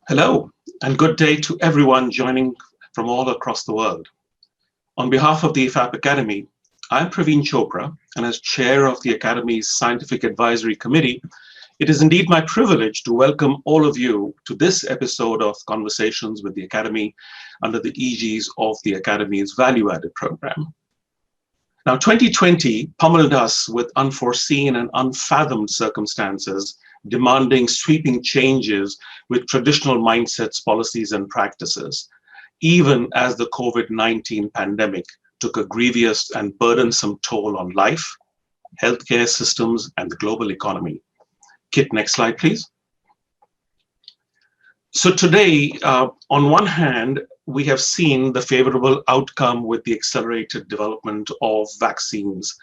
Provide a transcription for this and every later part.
Hello, and good day to everyone joining from all across the world. On behalf of the IFAP Academy, I'm Praveen Chopra, and as chair of the Academy's Scientific Advisory Committee, it is indeed my privilege to welcome all of you to this episode of Conversations with the Academy under the aegis of the Academy's value-added program. Now, 2020 pummeled us with unforeseen and unfathomed circumstances, demanding sweeping changes with traditional mindsets, policies, and practices, even as the COVID-19 pandemic took a grievous and burdensome toll on life, healthcare systems, and the global economy. Kit, next slide, please. So today, on one hand, we have seen the favorable outcome with the accelerated development of vaccines.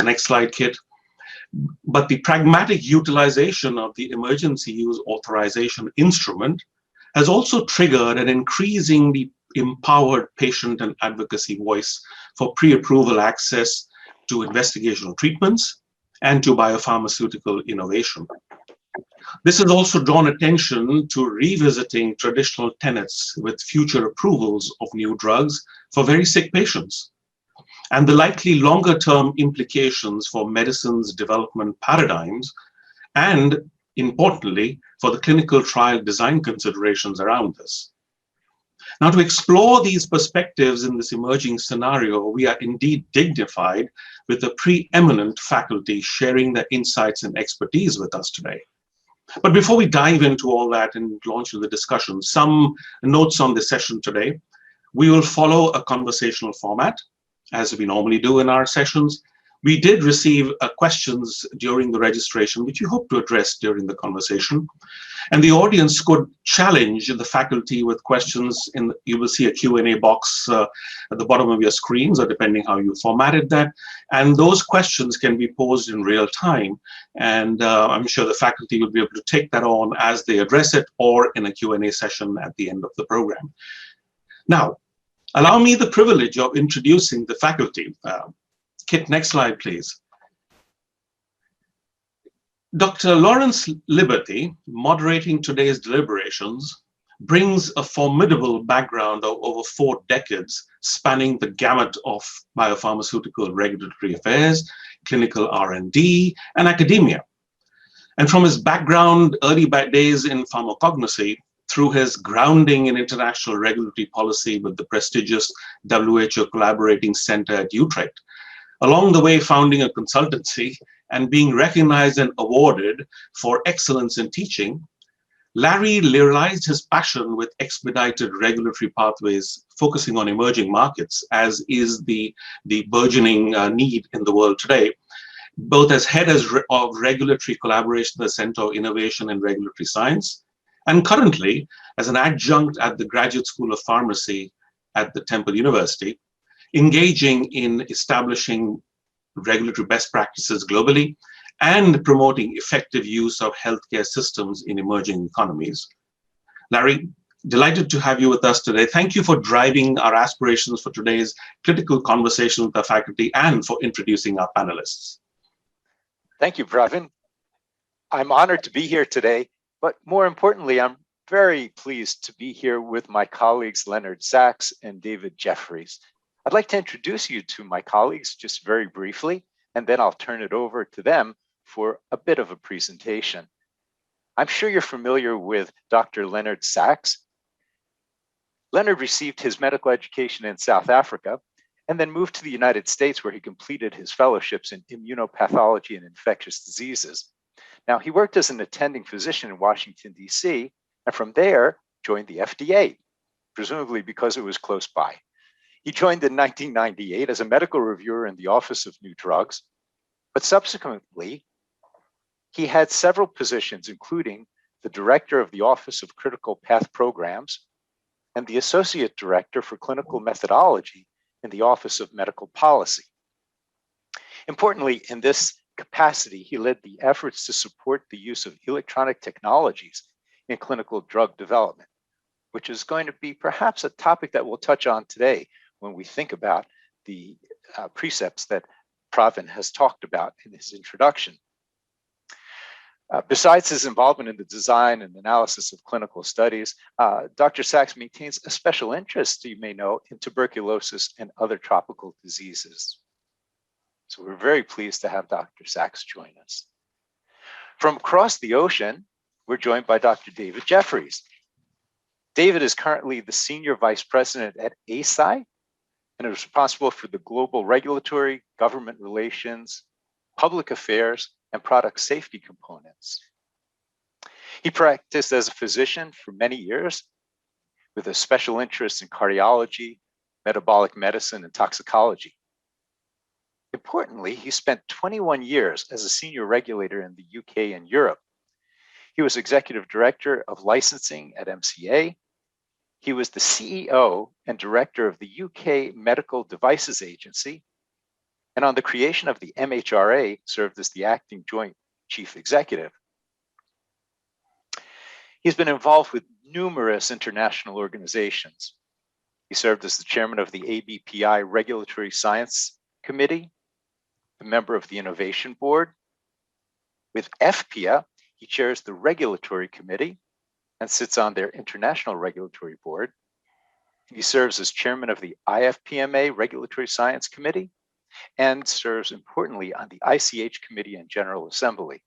Next slide, Kit. But the pragmatic utilization of the Emergency Use Authorization instrument has also triggered an increasingly empowered patient and advocacy voice for pre-approval access to investigational treatments and to biopharmaceutical innovation. This has also drawn attention to revisiting traditional tenets with future approvals of new drugs for very sick patients, and the likely longer-term implications for medicine's development paradigms, and importantly, for the clinical trial design considerations around this. Now, to explore these perspectives in this emerging scenario, we are indeed dignified with a preeminent faculty sharing their insights and expertise with us today. But before we dive into all that and launch the discussion, some notes on the session today. We will follow a conversational format, as we normally do in our sessions. We did receive questions during the registration, which we hope to address during the conversation. And the audience could challenge the faculty with questions. You will see a Q&A box at the bottom of your screens, or depending how you formatted that. And those questions can be posed in real time. And I'm sure the faculty will be able to take that on as they address it, or in a Q&A session at the end of the program. Now, allow me the privilege of introducing the faculty. Kit, next slide, please. Dr. Lawrence Liberty, moderating today's deliberations, brings a formidable background of over 4 decades, spanning the gamut of biopharmaceutical regulatory affairs, clinical R&D, and academia. And from his background, early days in pharmacognosy, through his grounding in international regulatory policy with the prestigious WHO Collaborating Center at Utrecht, along the way founding a consultancy and being recognized and awarded for excellence in teaching, Larry realized his passion with expedited regulatory pathways focusing on emerging markets, as is the burgeoning need in the world today, both as head of regulatory collaboration at the Center of Innovation and Regulatory Science, and currently as an adjunct at the Graduate School of Pharmacy at the Temple University, engaging in establishing regulatory best practices globally and promoting effective use of healthcare systems in emerging economies. Larry, delighted to have you with us today. Thank you for driving our aspirations for today's critical conversation with the faculty and for introducing our panelists. Thank you, Praveen. I'm honored to be here today, but more importantly, I'm very pleased to be here with my colleagues, Leonard Sachs and David Jeffries. I'd like to introduce you to my colleagues just very briefly, and then I'll turn it over to them for a bit of a presentation. I'm sure you're familiar with Dr. Leonard Sachs. Leonard received his medical education in South Africa and then moved to the United States, where he completed his fellowships in immunopathology and infectious diseases. Now, he worked as an attending physician in Washington, D.C., and from there joined the FDA, presumably because it was close by. He joined in 1998 as a medical reviewer in the Office of New Drugs, but subsequently, he had several positions, including the director of the Office of Critical Path Programs and the associate director for clinical methodology in the Office of Medical Policy. Importantly, in this capacity, he led the efforts to support the use of electronic technologies in clinical drug development, which is going to be perhaps a topic that we'll touch on today when we think about the precepts that Praveen has talked about in his introduction. Besides his involvement in the design and analysis of clinical studies, Dr. Sachs maintains a special interest, you may know, in tuberculosis and other tropical diseases. So we're very pleased to have Dr. Sachs join us. From across the ocean, we're joined by Dr. David Jeffries. David is currently the Senior Vice President at ASI and is responsible for the global regulatory, government relations, public affairs, and product safety components. He practiced as a physician for many years with a special interest in cardiology, metabolic medicine, and toxicology. Importantly, he spent 21 years as a senior regulator in the UK and Europe. He was executive director of licensing at MCA. He was the CEO and director of the UK Medical Devices Agency, and on the creation of the MHRA, served as the acting joint chief executive. He's been involved with numerous international organizations. He served as the chairman of the ABPI Regulatory Science Committee, a member of the Innovation Board. With FPIA, he chairs the Regulatory Committee and sits on their International Regulatory Board. He serves as chairman of the IFPMA Regulatory Science Committee and serves importantly on the ICH Committee and General Assembly.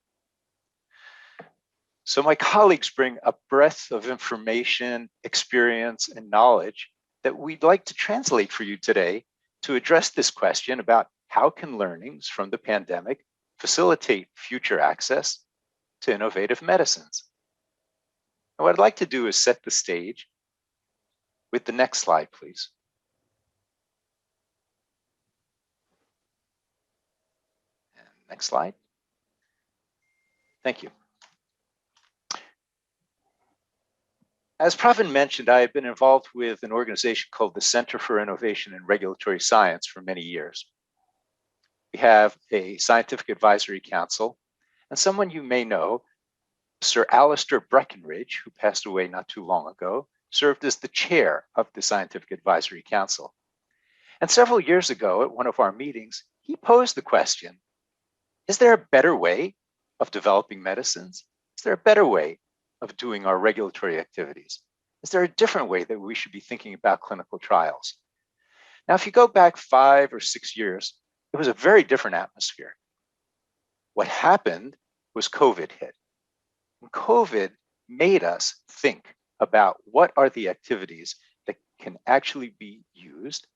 So my colleagues bring a breadth of information, experience, and knowledge that we'd like to translate for you today to address this question about how can learnings from the pandemic facilitate future access to innovative medicines. And what I'd like to do is set the stage with the next slide, please. Next slide. Thank you. As Pravin mentioned, I have been involved with an organization called the Center for Innovation in Regulatory Science for many years. We have a scientific advisory council, and someone you may know, Sir Alistair Breckenridge, who passed away not too long ago, served as the chair of the Scientific Advisory Council. And several years ago at one of our meetings, he posed the question, is there a better way of developing medicines? Is there a better way of doing our regulatory activities? Is there a different way that we should be thinking about clinical trials? Now, if you go back 5 or 6 years, it was a very different atmosphere. What happened was COVID hit. And COVID made us think about what are the activities that can actually be used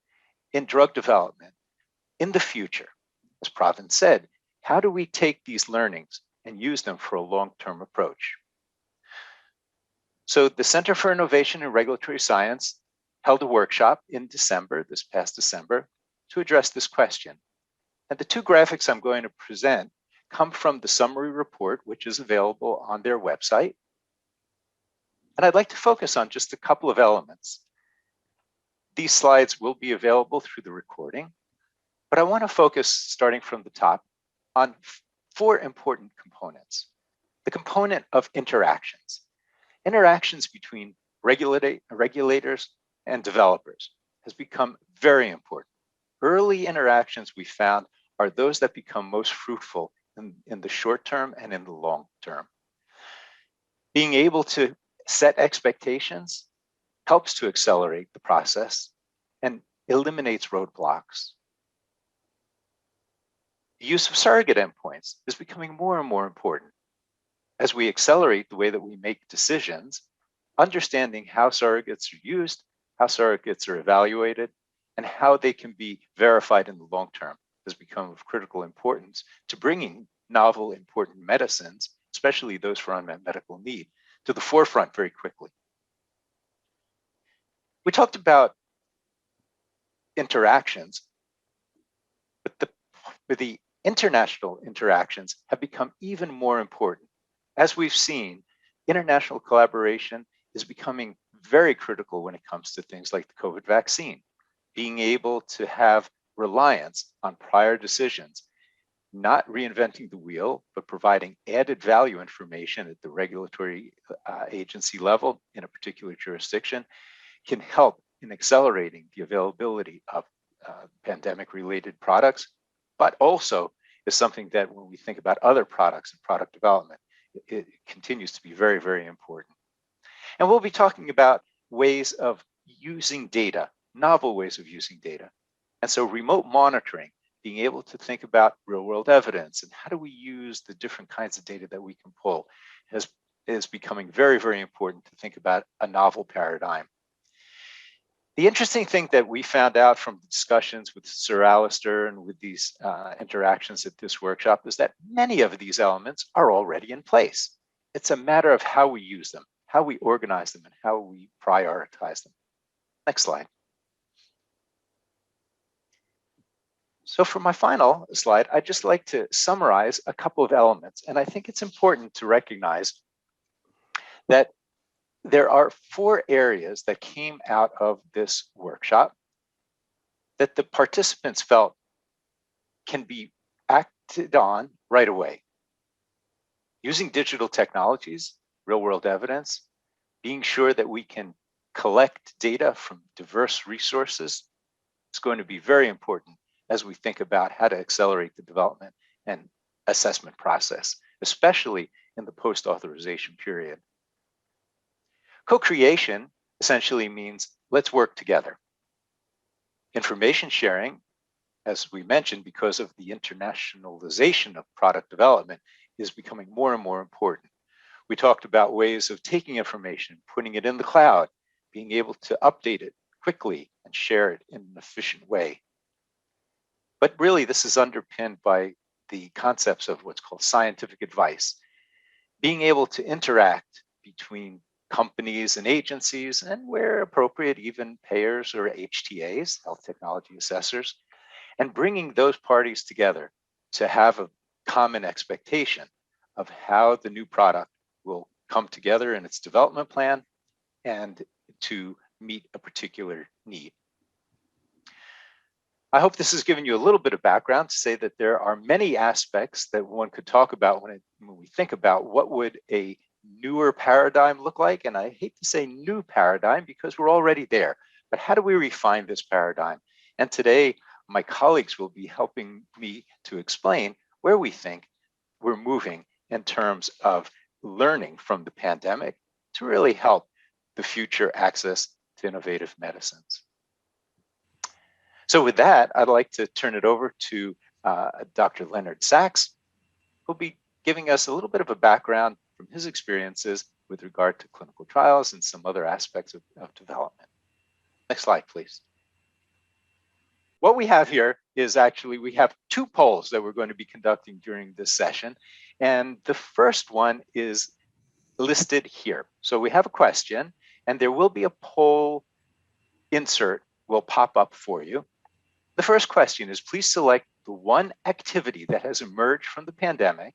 in drug development in the future. As Pravin said, how do we take these learnings and use them for a long-term approach? So the Center for Innovation in Regulatory Science held a workshop in December, this past December, to address this question. And the two graphics I'm going to present come from the summary report, which is available on their website. And I'd like to focus on just a couple of elements. These slides will be available through the recording, but I want to focus, starting from the top, on 4 important components. The component of interactions. Interactions between regulators and developers has become very important. Early interactions we found are those that become most fruitful in the short term and in the long term. Being able to set expectations helps to accelerate the process and eliminates roadblocks. The use of surrogate endpoints is becoming more and more important. As we accelerate the way that we make decisions, understanding how surrogates are used, how surrogates are evaluated, and how they can be verified in the long term has become of critical importance to bringing novel, important medicines, especially those for unmet medical need, to the forefront very quickly. We talked about interactions, but the international interactions have become even more important. As we've seen, international collaboration is becoming very critical when it comes to things like the COVID vaccine. Being able to have reliance on prior decisions, not reinventing the wheel, but providing added value information at the regulatory agency level in a particular jurisdiction can help in accelerating the availability of pandemic-related products, but also is something that when we think about other products and product development, it continues to be very, very important. And we'll be talking about ways of using data, novel ways of using data. And so remote monitoring, being able to think about real world evidence and how do we use the different kinds of data that we can pull is becoming very, very important to think about a novel paradigm. The interesting thing that we found out from discussions with Sir Alistair and with these interactions at this workshop is that many of these elements are already in place. It's a matter of how we use them, how we organize them, and how we prioritize them. Next slide. So for my final slide, I'd just like to summarize a couple of elements. And I think it's important to recognize that there are 4 areas that came out of this workshop that the participants felt can be acted on right away. Using digital technologies, real world evidence, being sure that we can collect data from diverse resources is going to be very important as we think about how to accelerate the development and assessment process, especially in the post-authorization period. Co-creation essentially means let's work together. Information sharing, as we mentioned, because of the internationalization of product development, is becoming more and more important. We talked about ways of taking information, putting it in the cloud, being able to update it quickly and share it in an efficient way. But really, this is underpinned by the concepts of what's called scientific advice, being able to interact between companies and agencies, and where appropriate, even payers or HTAs, health technology assessors, and bringing those parties together to have a common expectation of how the new product will come together in its development plan and to meet a particular need. I hope this has given you a little bit of background to say that there are many aspects that one could talk about when we think about what would a newer paradigm look like. And I hate to say new paradigm because we're already there, but how do we refine this paradigm? And today, my colleagues will be helping me to explain where we think we're moving in terms of learning from the pandemic to really help the future access to innovative medicines. So with that, I'd like to turn it over to Dr. Leonard Sachs, who'll be giving us a little bit of a background from his experiences with regard to clinical trials and some other aspects of development. Next slide, please. What we have here is actually, we have 2 polls that we're going to be conducting during this session. And the first one is listed here. So we have a question, and there will be a poll insert will pop up for you. The first question is, please select the one activity that has emerged from the pandemic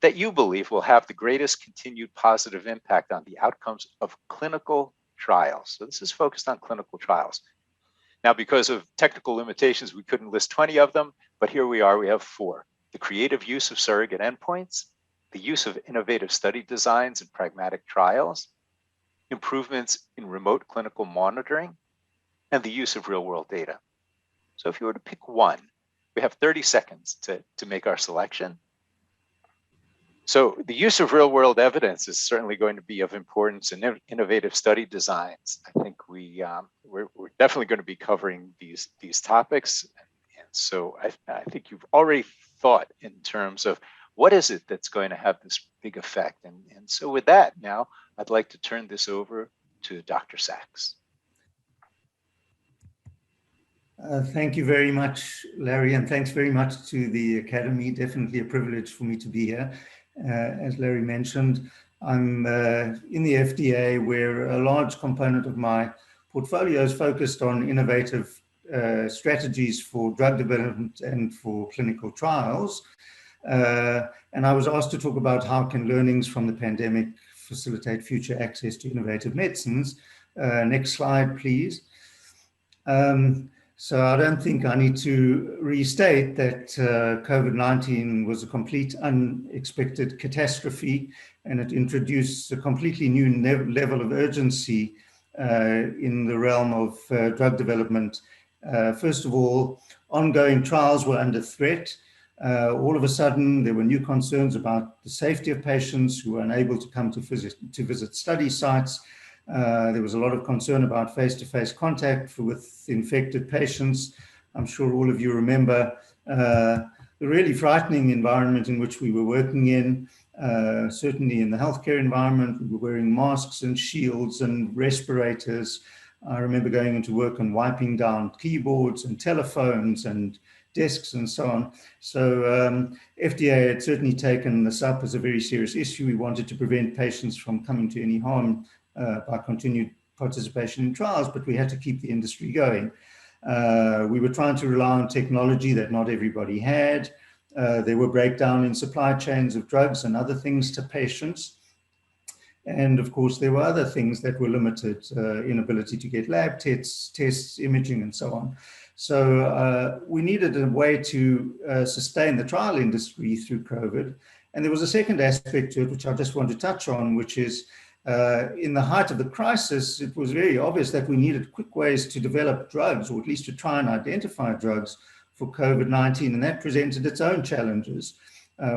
that you believe will have the greatest continued positive impact on the outcomes of clinical trials. So this is focused on clinical trials. Now, because of technical limitations, we couldn't list 20 of them, but here we are, we have 4. The creative use of surrogate endpoints, the use of innovative study designs and pragmatic trials, improvements in remote clinical monitoring, and the use of real-world data. So if you were to pick one, we have 30 seconds to make our selection. So the use of real-world evidence is certainly going to be of importance in innovative study designs. I think we're definitely going to be covering these topics. And so I think you've already thought in terms of what is it that's going to have this big effect. And so with that, now I'd like to turn this over to Dr. Sachs. Thank you very much, Larry, and thanks very much to the Academy. Definitely a privilege for me to be here. As Larry mentioned, I'm in the FDA, where a large component of my portfolio is focused on innovative strategies for drug development and for clinical trials. And I was asked to talk about how can learnings from the pandemic facilitate future access to innovative medicines. Next slide, please. So I don't think I need to restate that COVID-19 was a complete unexpected catastrophe, and it introduced a completely new level of urgency in the realm of drug development. First of all, ongoing trials were under threat. All of a sudden, there were new concerns about the safety of patients who were unable to come to visit study sites. There was a lot of concern about face-to-face contact with infected patients. I'm sure all of you remember the really frightening environment in which we were working in. Certainly in the healthcare environment, we were wearing masks and shields and respirators. I remember going into work and wiping down keyboards and telephones and desks and so on. So FDA had certainly taken this up as a very serious issue. We wanted to prevent patients from coming to any harm by continued participation in trials, but we had to keep the industry going. We were trying to rely on technology that not everybody had. There were breakdowns in supply chains of drugs and other things to patients. And of course, there were other things that were limited, inability to get lab tests, imaging, and so on. So we needed a way to sustain the trial industry through COVID. And there was a second aspect to it, which I just want to touch on, which is in the height of the crisis, it was very obvious that we needed quick ways to develop drugs, or at least to try and identify drugs for COVID-19, and that presented its own challenges.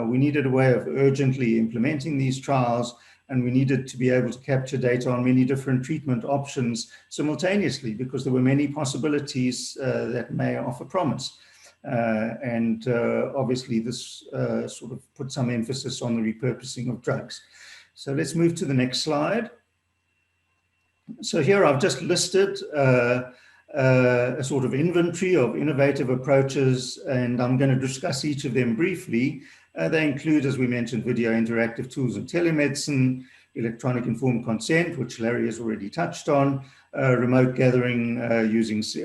We needed a way of urgently implementing these trials, and we needed to be able to capture data on many different treatment options simultaneously, because there were many possibilities that may offer promise. Obviously, this sort of put some emphasis on the repurposing of drugs. So let's move to the next slide. So here I've just listed a sort of inventory of innovative approaches, and I'm going to discuss each of them briefly. They include, as we mentioned, video interactive tools and telemedicine, electronic informed consent, which Larry has already touched on, remote gathering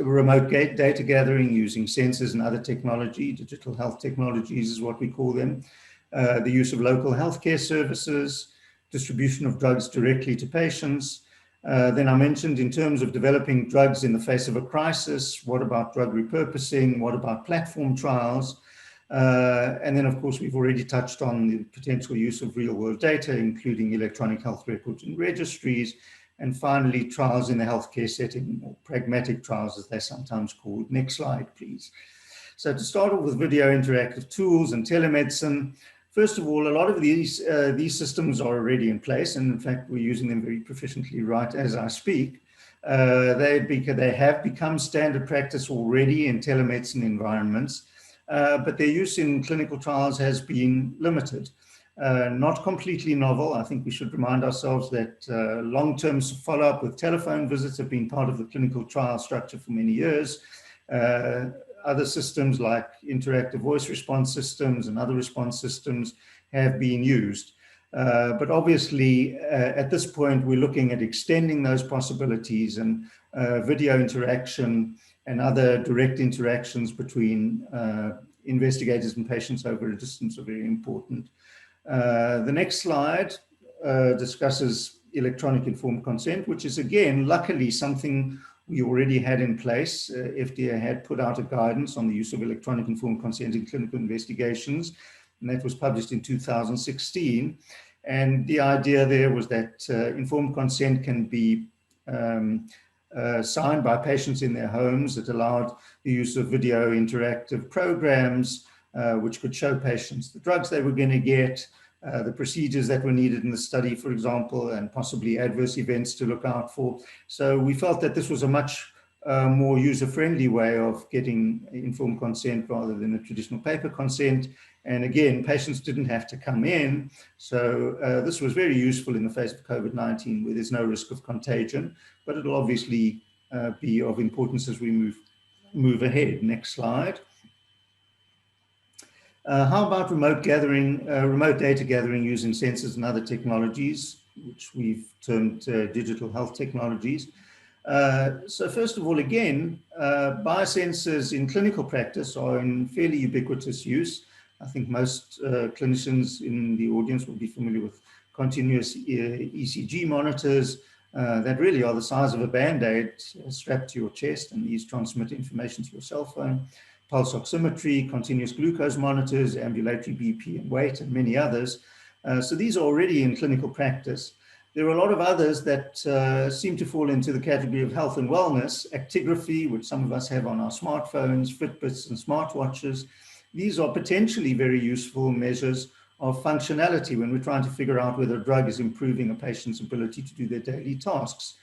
remote data gathering using sensors and other technology, digital health technologies is what we call them, the use of local healthcare services, distribution of drugs directly to patients. Then I mentioned in terms of developing drugs in the face of a crisis, what about drug repurposing? What about platform trials? And then, of course, we've already touched on the potential use of real-world data, including electronic health records and registries. And finally, trials in the healthcare setting, or pragmatic trials, as they're sometimes called. Next slide, please. So to start off with video interactive tools and telemedicine, first of all, a lot of these systems are already in place, and in fact, we're using them very proficiently right as I speak. They have become standard practice already in telemedicine environments, but their use in clinical trials has been limited. Not completely novel. I think we should remind ourselves that long-term follow-up with telephone visits have been part of the clinical trial structure for many years. Other systems like interactive voice response systems and other response systems have been used. But obviously, at this point, we're looking at extending those possibilities, and video interaction and other direct interactions between investigators and patients over a distance are very important. The next slide discusses electronic informed consent, which is, again, luckily something we already had in place. FDA had put out a guidance on the use of electronic informed consent in clinical investigations, and that was published in 2016. And the idea there was that informed consent can be signed by patients in their homes. It allowed the use of video interactive programs, which could show patients the drugs they were going to get, the procedures that were needed in the study, for example, and possibly adverse events to look out for. So we felt that this was a much more user-friendly way of getting informed consent rather than a traditional paper consent. And again, patients didn't have to come in. So this was very useful in the face of COVID-19, where there's no risk of contagion, but it'll obviously be of importance as we move ahead. Next slide. How about remote data gathering using sensors and other technologies, which we've termed digital health technologies? So first of all, again, biosensors in clinical practice are in fairly ubiquitous use. I think most clinicians in the audience will be familiar with continuous ECG monitors that really are the size of a Band-Aid strapped to your chest, and these transmit information to your cell phone. Pulse oximetry, continuous glucose monitors, ambulatory BP and weight, and many others. So these are already in clinical practice. There are a lot of others that seem to fall into the category of health and wellness. Actigraphy, which some of us have on our smartphones, Fitbits and smartwatches. these are potentially very useful measures of functionality when we're trying to figure out whether a drug is improving a patient's ability to do their daily tasks.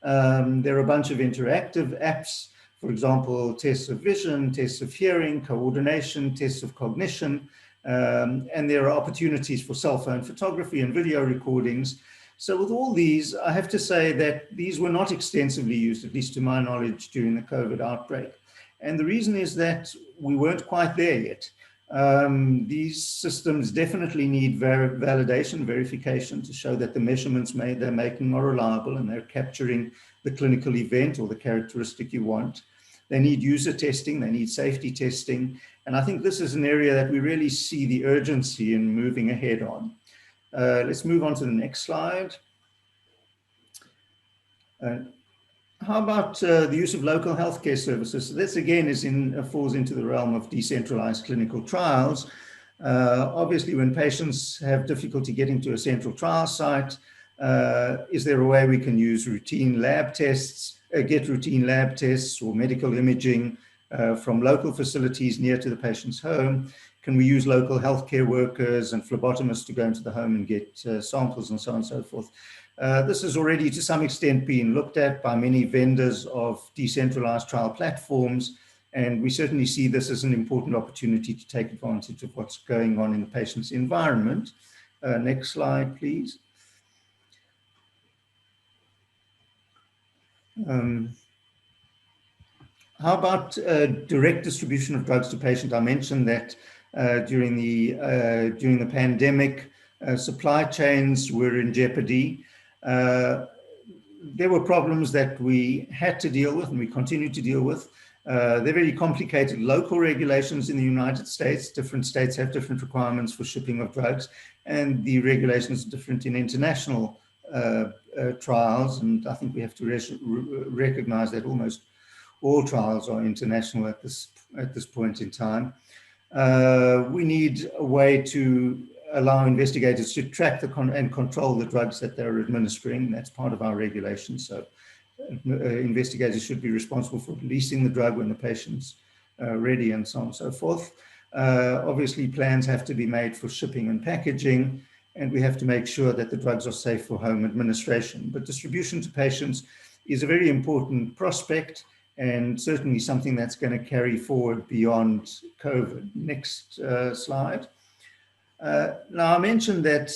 There are a bunch of interactive apps, for example, tests of vision, tests of hearing, coordination, tests of cognition, and there are opportunities for cell phone photography and video recordings. So with all these, I have to say that these were not extensively used, at least to my knowledge, during the COVID outbreak. And the reason is that we weren't quite there yet. These systems definitely need validation, verification to show that the measurements they're making are reliable and they're capturing the clinical event or the characteristic you want. They need user testing, they need safety testing. And I think this is an area that we really see the urgency in moving ahead on. Let's move on to the next slide. How about the use of local healthcare services? So this again falls into the realm of decentralized clinical trials. Obviously, when patients have difficulty getting to a central trial site, is there a way we can use routine lab tests, get routine lab tests or medical imaging from local facilities near to the patient's home? Can we use local healthcare workers and phlebotomists to go into the home and get samples and so on and so forth? This has already to some extent been looked at by many vendors of decentralized trial platforms, and we certainly see this as an important opportunity to take advantage of what's going on in the patient's environment. Next slide, please. How about direct distribution of drugs to patients? I mentioned that during the pandemic, supply chains were in jeopardy. There were problems that we had to deal with and we continue to deal with. They're very complicated local regulations in the United States. Different states have different requirements for shipping of drugs, and the regulations are different in international trials. And I think we have to recognize that almost all trials are international at this point in time. We need a way to allow investigators to track and control the drugs that they're administering. That's part of our regulation. So investigators should be responsible for releasing the drug when the patient's ready and so on and so forth. Obviously, plans have to be made for shipping and packaging, and we have to make sure that the drugs are safe for home administration. But distribution to patients is a very important prospect and certainly something that's going to carry forward beyond COVID. Next slide. Now, I mentioned that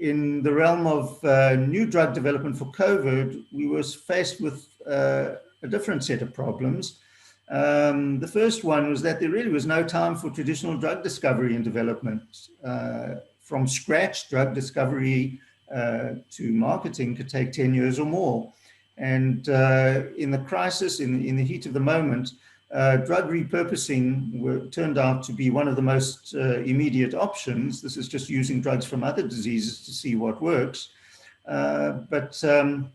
in the realm of new drug development for COVID, we were faced with a different set of problems. The first one was that there really was no time for traditional drug discovery and development. From scratch, drug discovery to marketing could take 10 years or more. And in the crisis, in the heat of the moment, drug repurposing turned out to be one of the most immediate options. This is just using drugs from other diseases to see what works. But to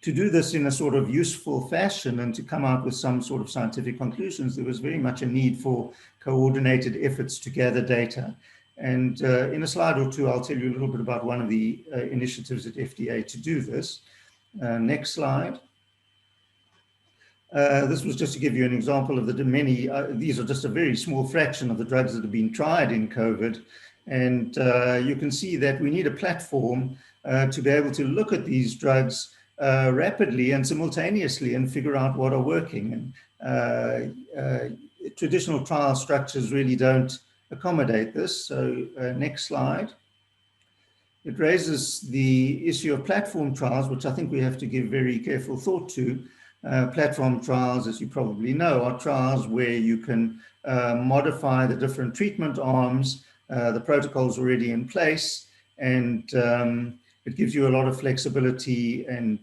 do this in a sort of useful fashion and to come out with some sort of scientific conclusions, there was very much a need for coordinated efforts to gather data. And in a slide or two, I'll tell you a little bit about one of the initiatives at FDA to do this. Next slide. This was just to give you an example of the many, these are just a very small fraction of the drugs that have been tried in COVID. And you can see that we need a platform to be able to look at these drugs rapidly and simultaneously and figure out what are working. And traditional trial structures really don't accommodate this. So next slide. It raises the issue of platform trials, which I think we have to give very careful thought to. Platform trials, as you probably know, are trials where you can modify the different treatment arms. The protocol's already in place, and it gives you a lot of flexibility, and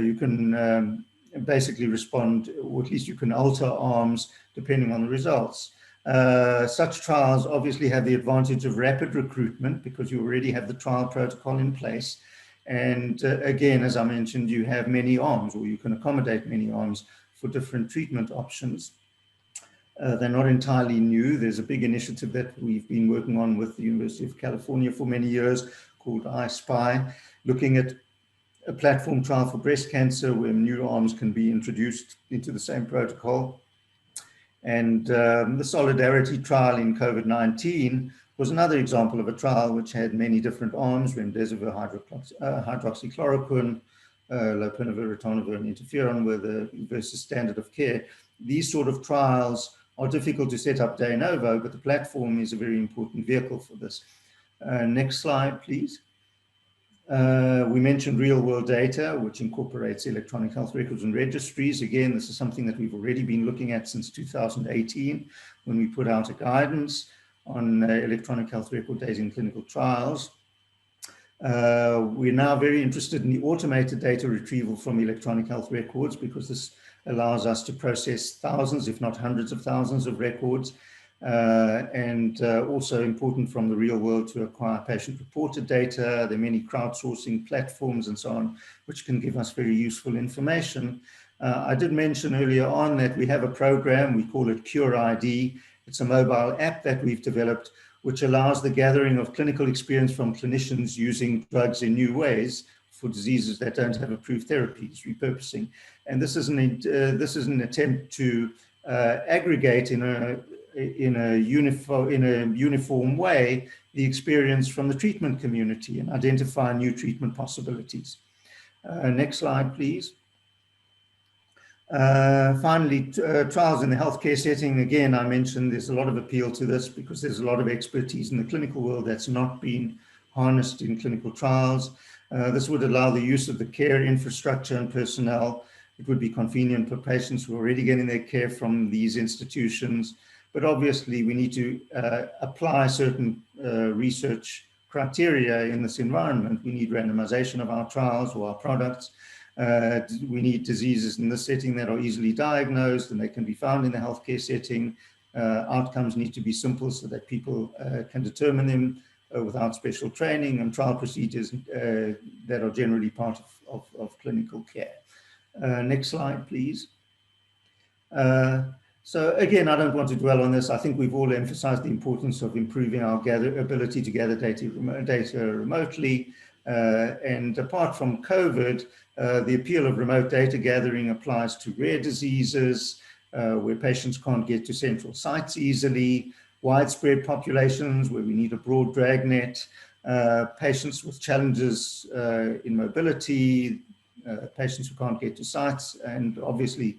you can basically respond, or at least you can alter arms depending on the results. Such trials obviously have the advantage of rapid recruitment because you already have the trial protocol in place. And again, as I mentioned, you have many arms, or you can accommodate many arms for different treatment options. They're not entirely new. There's a big initiative that we've been working on with the University of California for many years called I-SPY, looking at a platform trial for breast cancer where new arms can be introduced into the same protocol. And the Solidarity trial in COVID-19 was another example of a trial which had many different arms: remdesivir, hydroxychloroquine, lopinavir, ritonavir, and interferon versus standard of care. These sort of trials are difficult to set up de novo, but the platform is a very important vehicle for this. Next slide, please. We mentioned real-world data, which incorporates electronic health records and registries. Again, this is something that we've already been looking at since 2018, when we put out a guidance on electronic health record data in clinical trials. We're now very interested in the automated data retrieval from electronic health records, because this allows us to process thousands, if not hundreds of thousands of records, and also important from the real world to acquire patient-reported data. There are many crowdsourcing platforms and so on, which can give us very useful information. I did mention earlier on that we have a program, we call it Cure ID. It's a mobile app that we've developed, which allows the gathering of clinical experience from clinicians using drugs in new ways for diseases that don't have approved therapies, repurposing. And this is an attempt to aggregate in a uniform way the experience from the treatment community and identify new treatment possibilities. Next slide, please. Finally, trials in the healthcare setting. Again, I mentioned there's a lot of appeal to this because there's a lot of expertise in the clinical world that's not been harnessed in clinical trials. This would allow the use of the care infrastructure and personnel. It would be convenient for patients who are already getting their care from these institutions. But obviously, we need to apply certain research criteria in this environment. We need randomization of our trials or our products. We need diseases in this setting that are easily diagnosed and they can be found in the healthcare setting. Outcomes need to be simple so that people can determine them without special training, and trial procedures that are generally part of clinical care. Next slide, please. So again, I don't want to dwell on this. I think we've all emphasized the importance of improving our ability to gather data remotely. And apart from COVID, the appeal of remote data gathering applies to rare diseases where patients can't get to central sites easily, widespread populations where we need a broad dragnet, patients with challenges in mobility, patients who can't get to sites, and obviously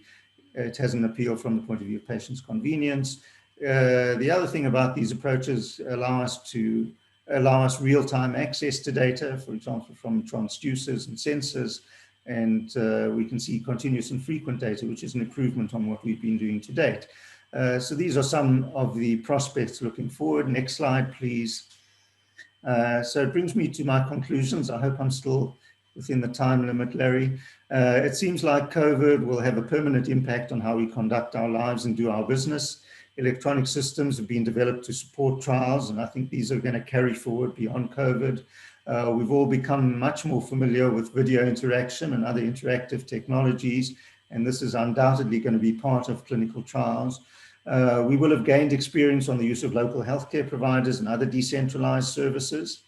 it has an appeal from the point of view of patients' convenience. The other thing about these approaches allow us real-time access to data, for example, from transducers and sensors, and we can see continuous and frequent data, which is an improvement on what we've been doing to date. So these are some of the prospects looking forward. Next slide, please. So it brings me to my conclusions. I hope I'm still within the time limit, Larry. It seems like COVID will have a permanent impact on how we conduct our lives and do our business. Electronic systems have been developed to support trials, and I think these are going to carry forward beyond COVID. We've all become much more familiar with video interaction and other interactive technologies, and this is undoubtedly going to be part of clinical trials. We will have gained experience on the use of local healthcare providers and other decentralized services.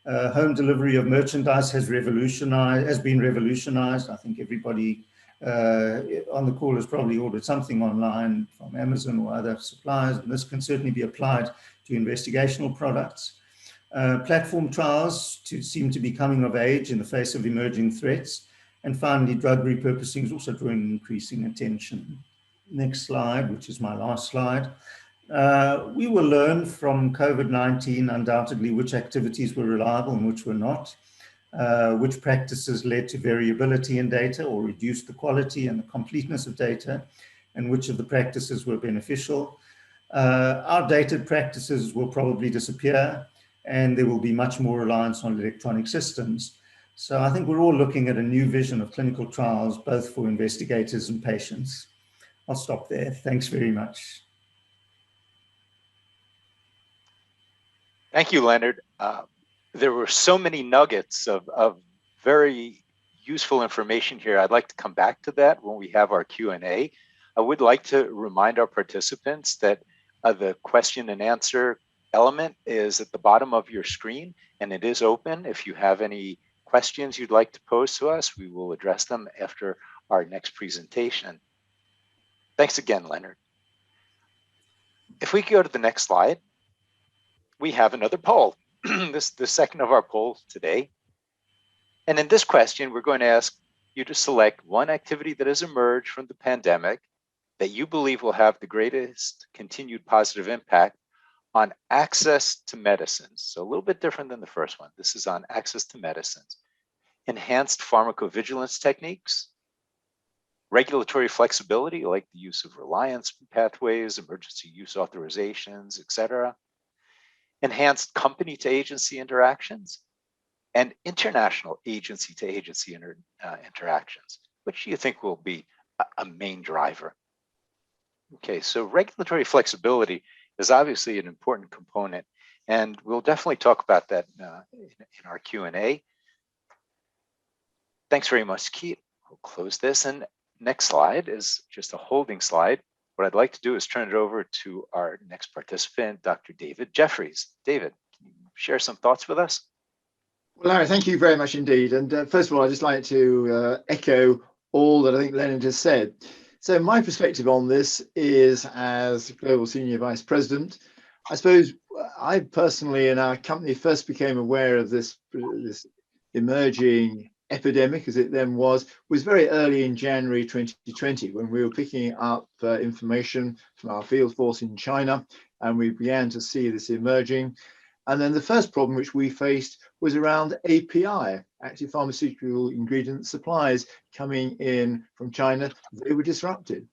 Home delivery of merchandise has been revolutionized. I think everybody on the call has probably ordered something online from Amazon or other suppliers, and this can certainly be applied to investigational products. Platform trials seem to be coming of age in the face of emerging threats. And finally, drug repurposing is also drawing increasing attention. Next slide, which is my last slide. We will learn from COVID-19 undoubtedly which activities were reliable and which were not, which practices led to variability in data or reduced the quality and the completeness of data, and which of the practices were beneficial. Outdated practices will probably disappear, and there will be much more reliance on electronic systems. So I think we're all looking at a new vision of clinical trials, both for investigators and patients. I'll stop there. Thanks very much. Thank you, Leonard. There were so many nuggets of very useful information here. I'd like to come back to that when we have our Q&A. I would like to remind our participants that the question and answer element is at the bottom of your screen, and it is open. If you have any questions you'd like to pose to us, we will address them after our next presentation. Thanks again, Leonard. If we go to the next slide, we have another poll. This is the second of our polls today. And in this question, we're going to ask you to select one activity that has emerged from the pandemic that you believe will have the greatest continued positive impact on access to medicines. So a little bit different than the first one. This is on access to medicines. Enhanced pharmacovigilance techniques, regulatory flexibility, like the use of reliance pathways, emergency use authorizations, etc. Enhanced company to agency interactions, and international agency to agency interactions. Which do you think will be a main driver? Okay, so regulatory flexibility is obviously an important component, and we'll definitely talk about that in our Q&A. Thanks very much, Keith. We'll close this, and next slide is just a holding slide. What I'd like to do is turn it over to our next participant, Dr. David Jeffries. David, can you share some thoughts with us? Well, Larry, thank you very much indeed. And first of all, I'd just like to echo all that I think Leonard has said. So my perspective on this is, as Global Senior Vice President, I suppose I personally in our company first became aware of this emerging epidemic, as it then was very early in January 2020, when we were picking up information from our field force in China, and we began to see this emerging. And then the first problem which we faced was around API, active pharmaceutical ingredient supplies coming in from China. They were disrupted.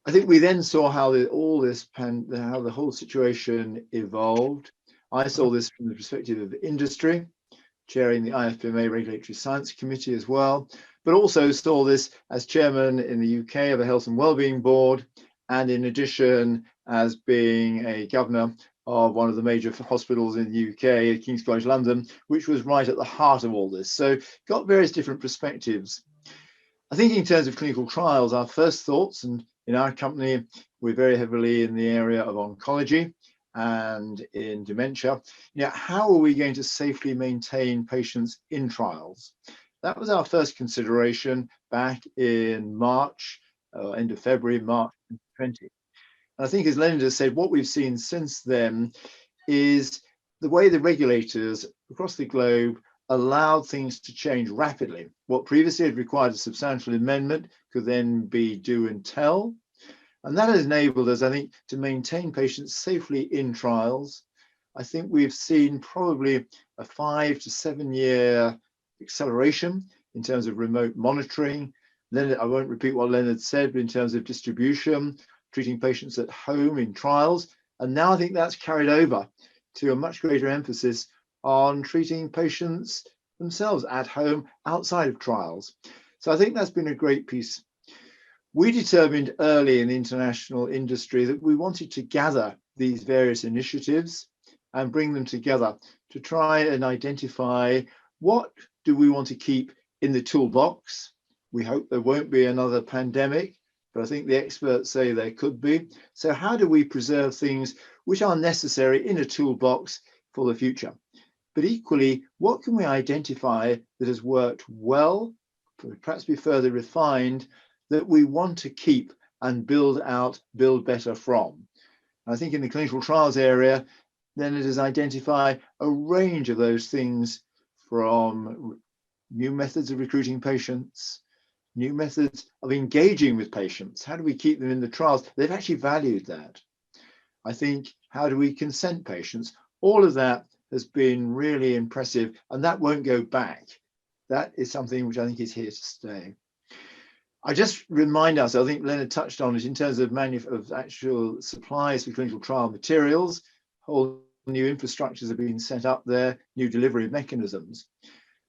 I think we then saw how how the whole situation evolved. I saw this from the perspective of industry, chairing the IFPMA Regulatory Science Committee as well, but also saw this as chairman in the UK of the Health and Wellbeing Board, and in addition as being a governor of one of the major hospitals in the UK, King's College London, which was right at the heart of all this. So got various different perspectives. I think in terms of clinical trials, our first thoughts, and in our company, we're very heavily in the area of oncology and in dementia. How are we going to safely maintain patients in trials? That was our first consideration back in March, end of February, March 2020. I think, as Leonard has said, what we've seen since then is the way the regulators across the globe allowed things to change rapidly. What previously had required a substantial amendment could then be do and tell. And that has enabled us, I think, to maintain patients safely in trials. I think we've seen probably a 5 to 7 year acceleration in terms of remote monitoring. Leonard, I won't repeat what Leonard said, but in terms of distribution, treating patients at home in trials. And now I think that's carried over to a much greater emphasis on treating patients themselves at home outside of trials. So I think that's been a great piece. We determined early in the international industry that we wanted to gather these various initiatives and bring them together to try and identify what do we want to keep in the toolbox. We hope there won't be another pandemic, but I think the experts say there could be. So how do we preserve things which are necessary in a toolbox for the future? But equally, what can we identify that has worked well, perhaps be further refined, that we want to keep and build better from? And I think in the clinical trials area, then it is identify a range of those things, from new methods of recruiting patients, new methods of engaging with patients. How do we keep them in the trials? They've actually valued that. I think, how do we consent patients? All of that has been really impressive, and that won't go back. That is something which I think is here to stay. I just remind us, I think Leonard touched on it, in terms of actual supplies for clinical trial materials, whole new infrastructures have been set up there, new delivery mechanisms.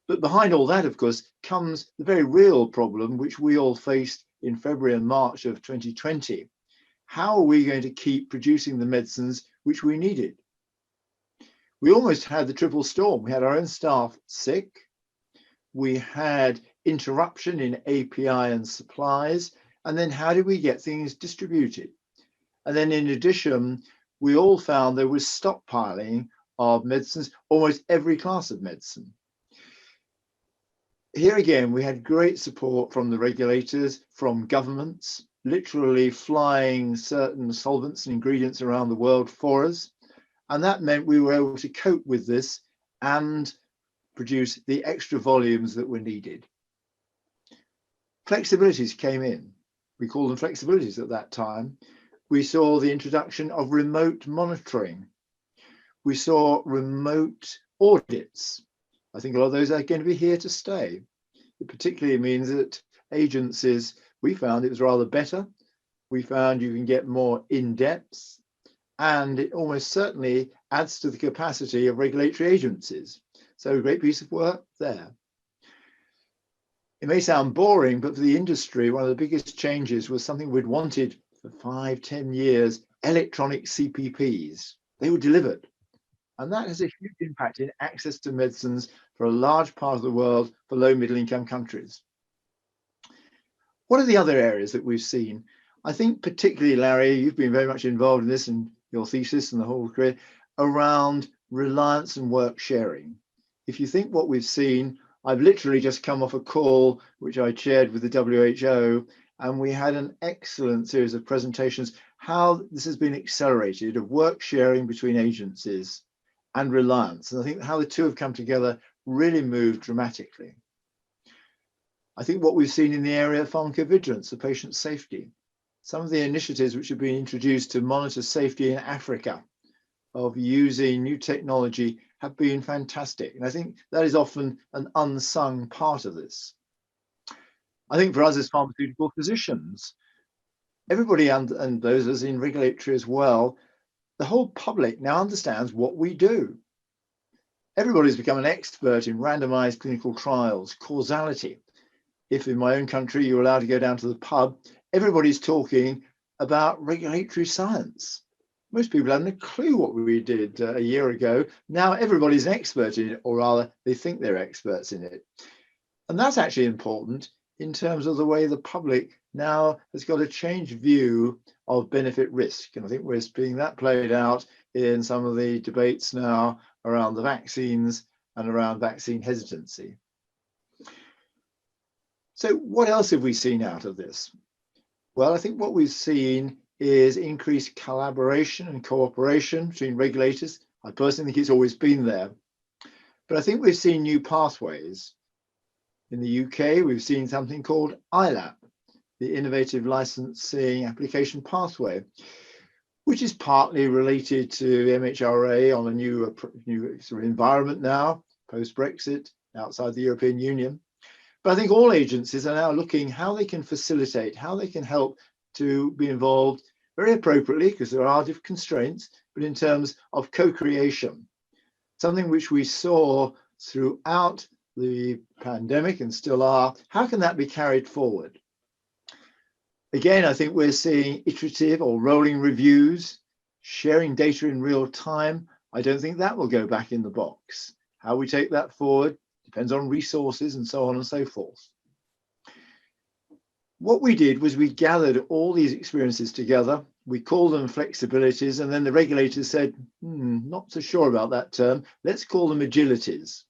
But behind all that, of course, comes the very real problem which we all faced in February and March of 2020. How are we going to keep producing the medicines which we needed? We almost had the triple storm. We had our own staff sick. We had interruption in API and supplies. And then how did we get things distributed? And then in addition, we all found there was stockpiling of medicines, almost every class of medicine. Here again, we had great support from the regulators, from governments, literally flying certain solvents and ingredients around the world for us. And that meant we were able to cope with this and produce the extra volumes that were needed. Flexibilities came in. We called them flexibilities at that time. We saw the introduction of remote monitoring. We saw remote audits. I think a lot of those are going to be here to stay. It particularly means that agencies, we found it was rather better. We found you can get more in-depth, and it almost certainly adds to the capacity of regulatory agencies. So a great piece of work there. It may sound boring, but for the industry, one of the biggest changes was something we'd wanted for 5-10 years, electronic CPPs. They were delivered. And that has a huge impact in access to medicines for a large part of the world for low middle income countries. What are the other areas that we've seen? I think particularly, Larry, you've been very much involved in this in your thesis and the whole career around reliance and work sharing. If you think what we've seen, I've literally just come off a call which I chaired with the WHO, and we had an excellent series of presentations how this has been accelerated of work sharing between agencies and reliance. And I think how the two have come together really moved dramatically. I think what we've seen in the area of pharmacovigilance, of patient safety, some of the initiatives which have been introduced to monitor safety in Africa of using new technology have been fantastic. And I think that is often an unsung part of this. I think for us as pharmaceutical physicians, everybody and those of us in regulatory as well, the whole public now understands what we do. Everybody's become an expert in randomized clinical trials, causality. If in my own country you're allowed to go down to the pub, everybody's talking about regulatory science. Most people hadn't a clue what we did a year ago. Now everybody's an expert in it, or rather they think they're experts in it. And that's actually important in terms of the way the public now has got a changed view of benefit risk. And I think we're seeing that played out in some of the debates now around the vaccines and around vaccine hesitancy. So what else have we seen out of this? Well, I think what we've seen is increased collaboration and cooperation between regulators. I personally think it's always been there. But I think we've seen new pathways. In the UK, we've seen something called ILAP, the Innovative Licensing Application Pathway, which is partly related to MHRA on a new sort of environment now, post-Brexit, outside the European Union. But I think all agencies are now looking how they can facilitate, how they can help to be involved very appropriately, because there are different constraints, but in terms of co-creation, something which we saw throughout the pandemic and still are. How can that be carried forward? Again, I think we're seeing iterative or rolling reviews, sharing data in real time. I don't think that will go back in the box. How we take that forward depends on resources and so on and so forth. What we did was we gathered all these experiences together. We called them flexibilities, and then the regulators said, not so sure about that term. Let's call them agilities.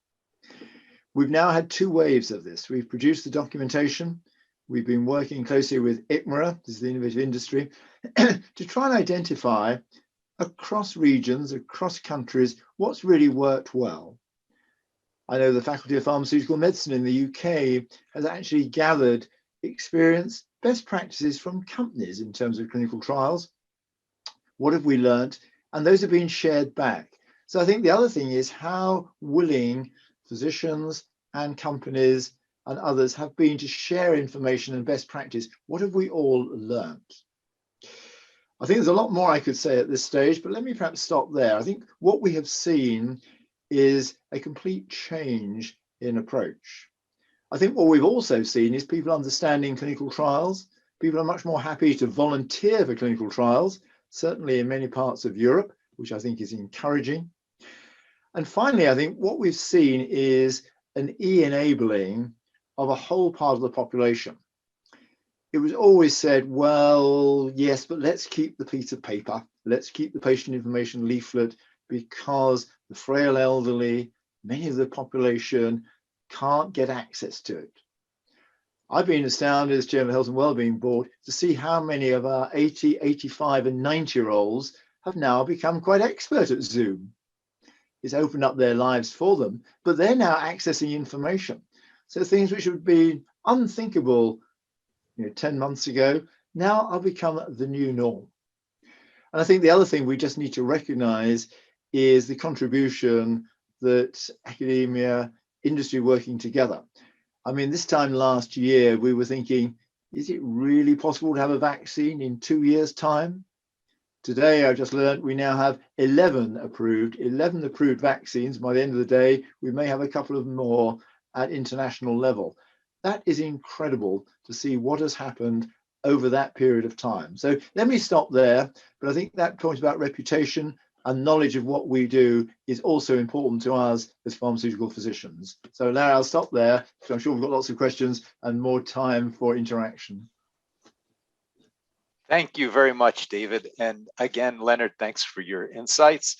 We've now had 2 waves of this. We've produced the documentation. We've been working closely with ICMRA, this is the innovative industry, to try and identify across regions, across countries, what's really worked well. I know the Faculty of Pharmaceutical Medicine in the UK has actually gathered experience, best practices from companies in terms of clinical trials. What have we learned? And those are being shared back. So I think the other thing is how willing physicians and companies and others have been to share information and best practice. What have we all learned? I think there's a lot more I could say at this stage, but let me perhaps stop there. I think what we have seen is a complete change in approach. I think what we've also seen is people understanding clinical trials. People are much more happy to volunteer for clinical trials, certainly in many parts of Europe, which I think is encouraging. And finally, I think what we've seen is an e-enabling of a whole part of the population. It was always said, well, yes, but let's keep the piece of paper. Let's keep the patient information leaflet, because the frail elderly, many of the population can't get access to it. I've been astounded as Chairman of the Health and Wellbeing Board to see how many of our 80, 85 and 90-year-olds have now become quite expert at Zoom. It's opened up their lives for them, but they're now accessing information. So things which would be unthinkable 10 months ago, now have become the new norm. And I think the other thing we just need to recognize is the contribution that academia, industry working together. I mean, this time last year, we were thinking, is it really possible to have a vaccine in 2 years' time? Today, I just learned we now have 11 approved vaccines. By the end of the day, we may have a couple of more at international level. That is incredible to see what has happened over that period of time. So let me stop there. But I think that point about reputation and knowledge of what we do is also important to us as pharmaceutical physicians. So now I'll stop there. So I'm sure we've got lots of questions and more time for interaction. Thank you very much, David. And again, Leonard, thanks for your insights.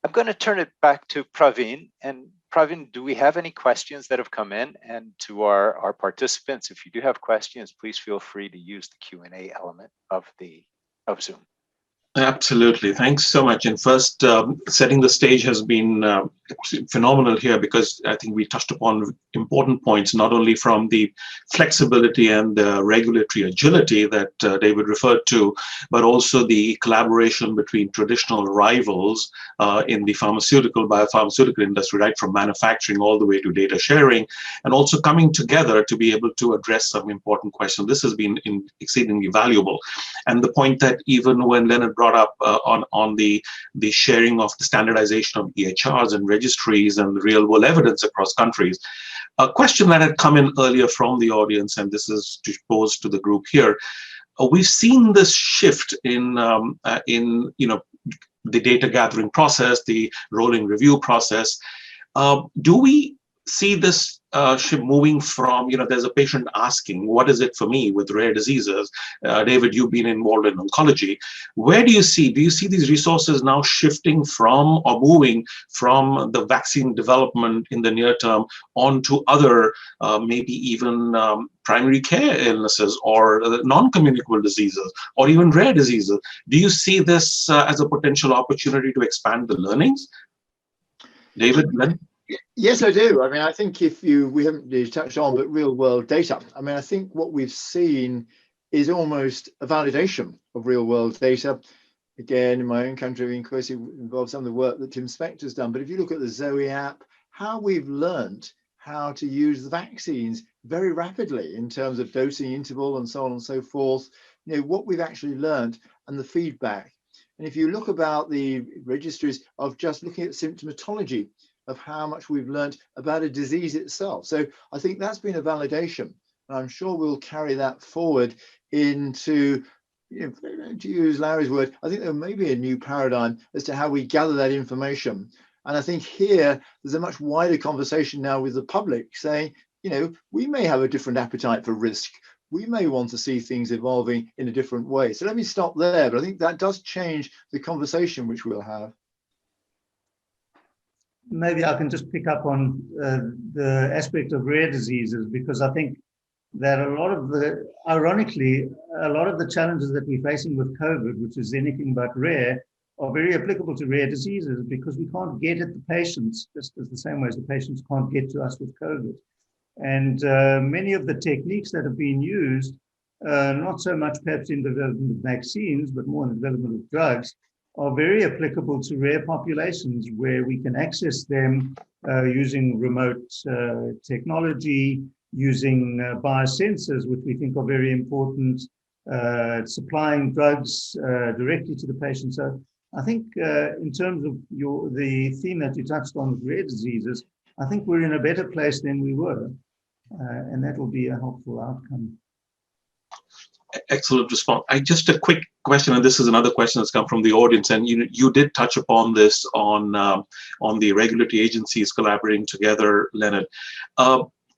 I'm going to turn it back to Praveen. And Praveen, do we have any questions that have come in? And to our participants, if you do have questions, please feel free to use the Q&A element of Zoom. Absolutely. Thanks so much. And first, setting the stage has been phenomenal here, because I think we touched upon important points, not only from the flexibility and the regulatory agility that David referred to, but also the collaboration between traditional rivals in the biopharmaceutical industry, right from manufacturing all the way to data sharing, and also coming together to be able to address some important questions. This has been exceedingly valuable. And the point that even when Leonard brought up on the sharing of the standardization of EHRs and registries and real world evidence across countries. A question that had come in earlier from the audience, and this is posed to the group here. We've seen this shift in the data gathering process, the rolling review process. Do we see this shift moving from, there's a patient asking, what is it for me with rare diseases? David, you've been involved in oncology. Where do you see these resources now shifting from or moving from the vaccine development in the near term onto other, maybe even primary care illnesses or non-communicable diseases or even rare diseases? Do you see this as a potential opportunity to expand the learnings? David, Len? Yes, I do. I mean, I think we haven't touched on, but real world data. I mean, I think what we've seen is almost a validation of real world data. Again, in my own country, I've been closely involved in some of the work that Tim Spector's done. But if you look at the Zoe app, how we've learned how to use the vaccines very rapidly in terms of dosing interval and so on and so forth, what we've actually learned and the feedback. And if you look about the registries of just looking at symptomatology, of how much we've learned about a disease itself. So I think that's been a validation. And I'm sure we'll carry that forward into, to use Larry's word, I think there may be a new paradigm as to how we gather that information. And I think here, there's a much wider conversation now with the public saying, we may have a different appetite for risk. We may want to see things evolving in a different way. So let me stop there, but I think that does change the conversation which we'll have. Maybe I can just pick up on the aspect of rare diseases, because I think that ironically, a lot of the challenges that we're facing with COVID, which is anything but rare, are very applicable to rare diseases, because we can't get at the patients just as the same way as the patients can't get to us with COVID. And many of the techniques that have been used, not so much perhaps in the development of vaccines, but more in the development of drugs, are very applicable to rare populations where we can access them using remote technology, using biosensors, which we think are very important, supplying drugs directly to the patient. So I think in terms of the theme that you touched on with rare diseases, I think we're in a better place than we were, and that will be a helpful outcome. Excellent response. Just a quick question, and this is another question that's come from the audience, and you did touch upon this on the regulatory agencies collaborating together, Leonard.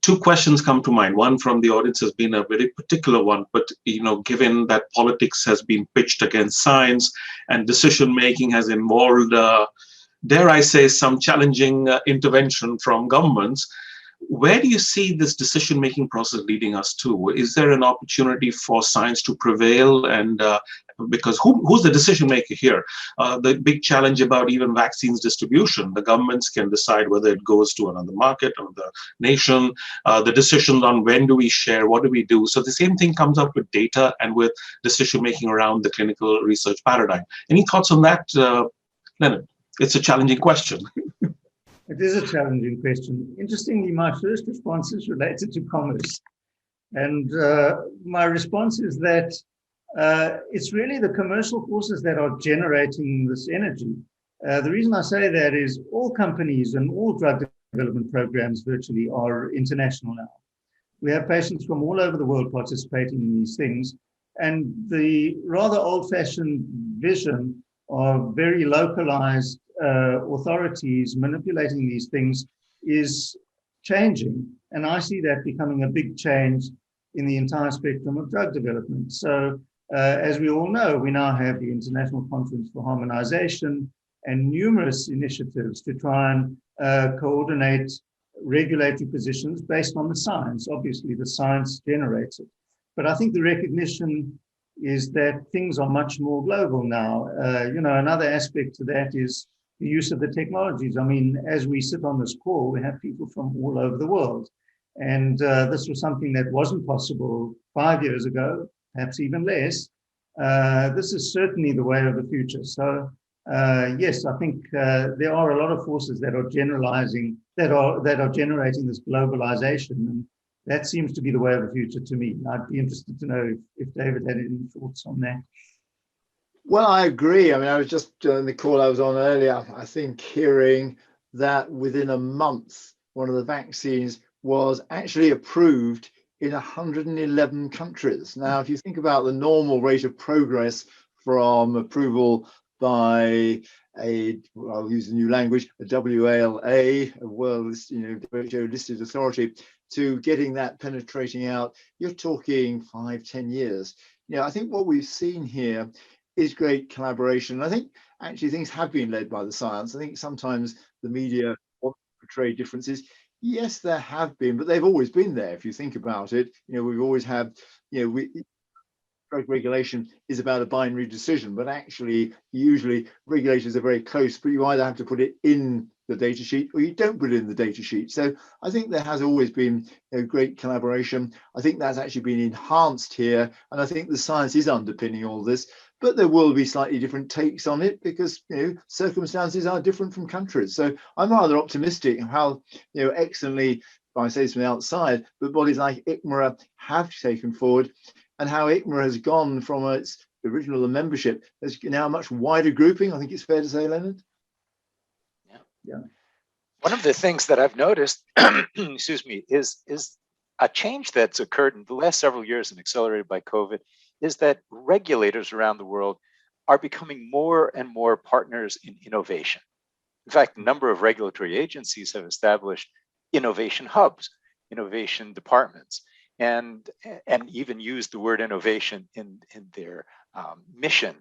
Two questions come to mind. One from the audience has been a very particular one, but given that politics has been pitched against science and decision making has involved, dare I say, some challenging intervention from governments, Where do you see this decision-making process leading us to? Is there an opportunity for science to prevail? And because who's the decision maker here? The big challenge about even vaccines distribution, the governments can decide whether it goes to another market or the nation, the decisions on when do we share, what do we do. So the same thing comes up with data and with decision making around the clinical research paradigm. Any thoughts on that, Leonard? It's a challenging question. It is a challenging question. Interestingly, my first response is related to commerce. And my response is that it's really the commercial forces that are generating this energy. The reason I say that is all companies and all drug development programs virtually are international now. We have patients from all over the world participating in these things. And the rather old-fashioned vision of very localized authorities manipulating these things is changing. And I see that becoming a big change in the entire spectrum of drug development. So as we all know, we now have the International Conference for Harmonization and numerous initiatives to try and coordinate regulatory positions based on the science. Obviously, the science generates it. But I think the recognition is that things are much more global now. Another aspect to that is the use of the technologies. I mean, as we sit on this call, we have people from all over the world. And this was something that wasn't possible 5 years ago, perhaps even less. This is certainly the way of the future. So yes, I think there are a lot of forces that are generalizing, that are generating this globalization. And that seems to be the way of the future to me. I'd be interested to know if David had any thoughts on that. Well, I agree. I mean, I was just doing the call I was on earlier, I think hearing that within a month, one of the vaccines was actually approved in 111 countries. Now, if you think about the rate of progress from approval by I'll use a new language, a WALA, a world, listed authority, to getting that penetrating out, you're talking 5-10 years. I think what we've seen here is great collaboration. I think actually things have been led by the science. I think sometimes the media want to portray differences. Yes, there have been, but they've always been there. If you think about it, we've always had, drug regulation is about a binary decision, but actually, usually regulators are very close, but you either have to put it in the data sheet or you don't put it in the data sheet. So I think there has always been great collaboration. I think that's actually been enhanced here. And I think the science is underpinning all this, but there will be slightly different takes on it because, circumstances are different from countries. So I'm rather optimistic how, excellently, I say this from the outside, but bodies like ICMRA have taken forward, and how ICMRA has gone from its original membership. There's now a much wider grouping. I think it's fair to say, Leonard. Yeah. One of the things that I've noticed, excuse me, is a change that's occurred in the last several years and accelerated by COVID, is that regulators around the world are becoming more and more partners in innovation. In fact, a number of regulatory agencies have established innovation hubs, innovation departments, and even used the word innovation in their mission.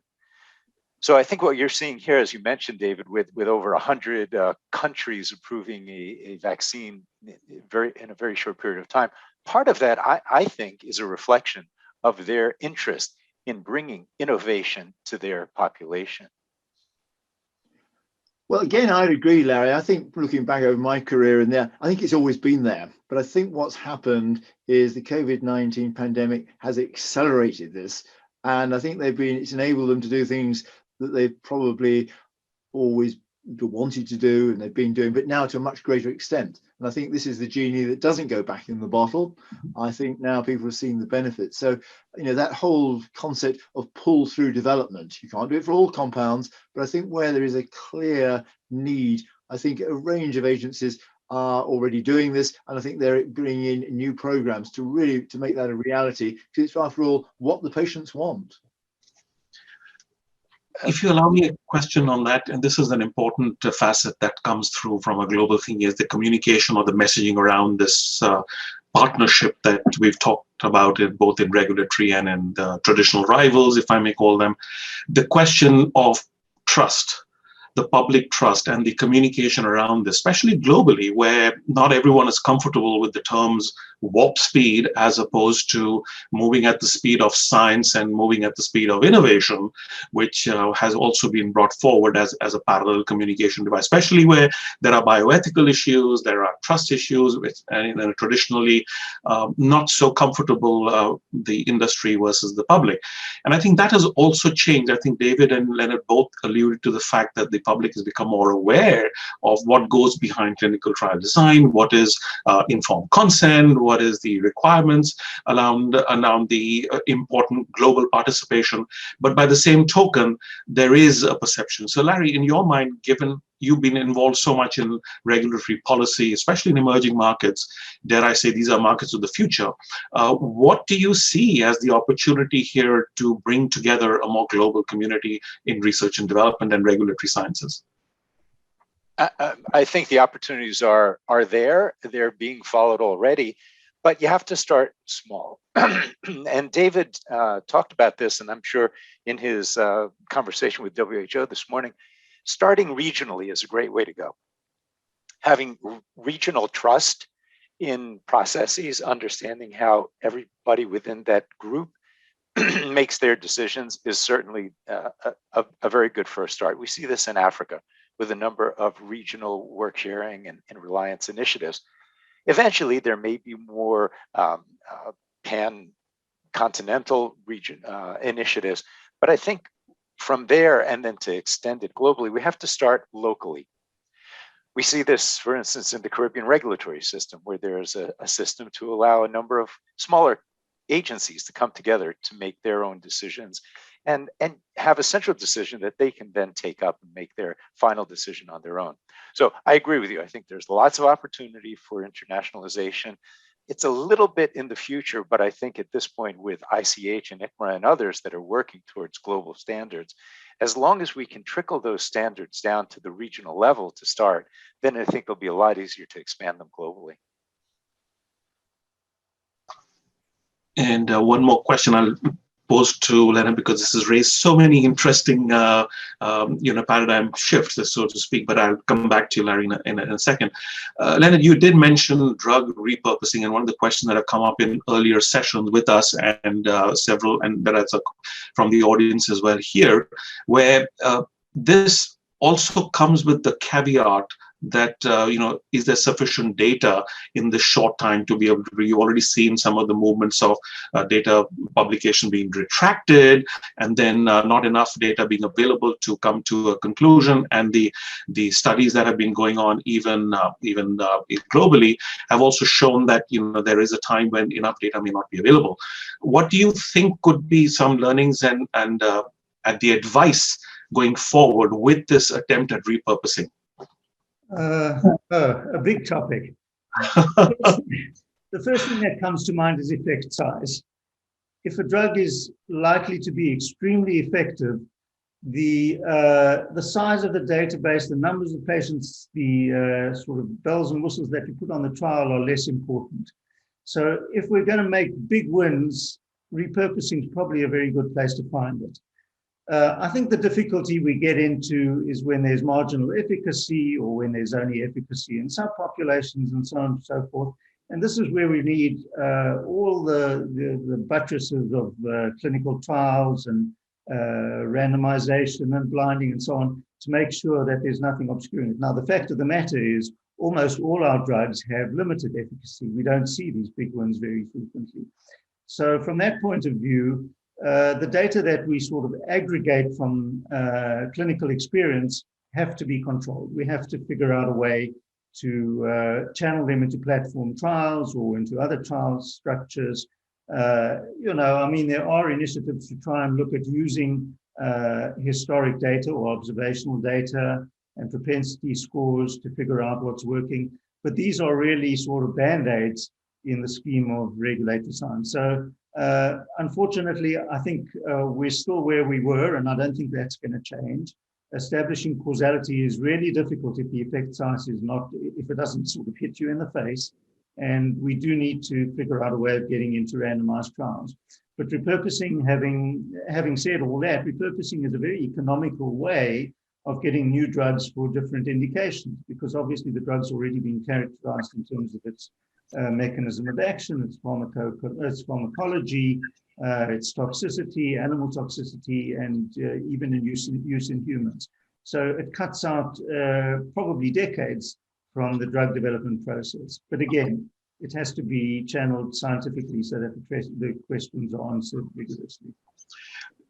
So I think what you're seeing here, as you mentioned, David, with over 100 countries approving a vaccine in a very short period of time, part of that, I think, is a reflection of their interest in bringing innovation to their population. Well, again, I'd agree, Larry. I think looking back over my career in there, I think it's always been there. But I think what's happened is the COVID-19 pandemic has accelerated this. And I think it's enabled them to do things that they've probably always wanted to do and they've been doing, but now to a much greater extent. And I think this is the genie that doesn't go back in the bottle. I think now people have seen the benefits. So, that whole concept of pull through development, you can't do it for all compounds, but I think where there is a clear need, I think a range of agencies are already doing this. And I think they're bringing in new programs to make that a reality, because it's after all what the patients want. If you allow me a question on that, and this is an important facet that comes through from a global thing, is the communication or the messaging around this partnership that we've talked about, both in regulatory and in traditional rivals, if I may call them. The question of trust the public trust and the communication around this, especially globally, where not everyone is comfortable with the terms warp speed as opposed to moving at the speed of science and moving at the speed of innovation, which has also been brought forward as a parallel communication device, especially where there are bioethical issues, there are trust issues, which and traditionally not so comfortable, the industry versus the public. And I think that has also changed. I think David and Leonard both alluded to the fact that the public has become more aware of what goes behind clinical trial design, what is informed consent, what is the requirements around the important global participation. But by the same token, there is a perception. So Larry, in your mind, given you've been involved so much in regulatory policy, especially in emerging markets, dare I say these are markets of the future, what do you see as the opportunity here to bring together a more global community in research and development and regulatory sciences? I think the opportunities are there. They're being followed already, but you have to start small. And David talked about this, and I'm sure in his conversation with WHO this morning, starting regionally is a great way to go. Having regional trust in processes, understanding how everybody within that group makes their decisions is certainly a very good first start. We see this in Africa with a number of regional work sharing and reliance initiatives. Eventually, there may be more pan-continental region initiatives, but I think from there and then to extend it globally, we have to start locally. We see this, for instance, in the Caribbean regulatory system, where there's a system to allow a number of smaller agencies to come together to make their own decisions and have a central decision that they can then take up and make their final decision on their own. So I agree with you. I think there's lots of opportunity for internationalization. It's a little bit in the future, but I think at this point with ICH and ICMRA and others that are working towards global standards, as long as we can trickle those standards down to the regional level to start, then I think it'll be a lot easier to expand them globally. And one more question I'll pose to Leonard, because this has raised so many interesting paradigm shifts, so to speak, but I'll come back to you, Larry, in a second. Leonard, you did mention drug repurposing, and one of the questions that have come up in earlier sessions with us and several, and that's from the audience as well here, where this also comes with the caveat that, is there sufficient data in the short time to be able to, you've already seen some of the movements of data publication being retracted, and then not enough data being available to come to a conclusion. And the studies that have been going on, even globally, have also shown that, there is a time when enough data may not be available. What do you think could be some learnings and the advice going forward with this attempt at repurposing? A big topic. The first thing that comes to mind is effect size. If a drug is likely to be extremely effective, the size of the database, the numbers of patients, the sort of bells and whistles that you put on the trial are less important. So if we're going to make big wins, repurposing is probably a very good place to find it. I think the difficulty we get into is when there's marginal efficacy or when there's only efficacy in subpopulations and so on and so forth. And this is where we need all the buttresses of clinical trials and randomization and blinding and so on to make sure that there's nothing obscuring it. Now, the fact of the matter is almost all our drugs have limited efficacy. We don't see these big ones very frequently. So from that point of view, the data that we sort of aggregate from clinical experience have to be controlled. We have to figure out a way to channel them into platform trials or into other trial structures. There are initiatives to try and look at using historic data or observational data and propensity scores to figure out what's working. But these are really sort of band-aids in the scheme of regulatory science. So unfortunately, I think we're still where we were, and I don't think that's going to change. Establishing causality is really difficult if the effect size is not, if it doesn't sort of hit you in the face. And we do need to figure out a way of getting into randomized trials. But repurposing, having said all that, repurposing is a very economical way of getting new drugs for different indications, because obviously the drug's already been characterized in terms of its mechanism of action, its pharmacology, its toxicity, animal toxicity, and even in use in humans. So it cuts out probably decades from the drug development process. But again, it has to be channeled scientifically so that the questions are answered rigorously.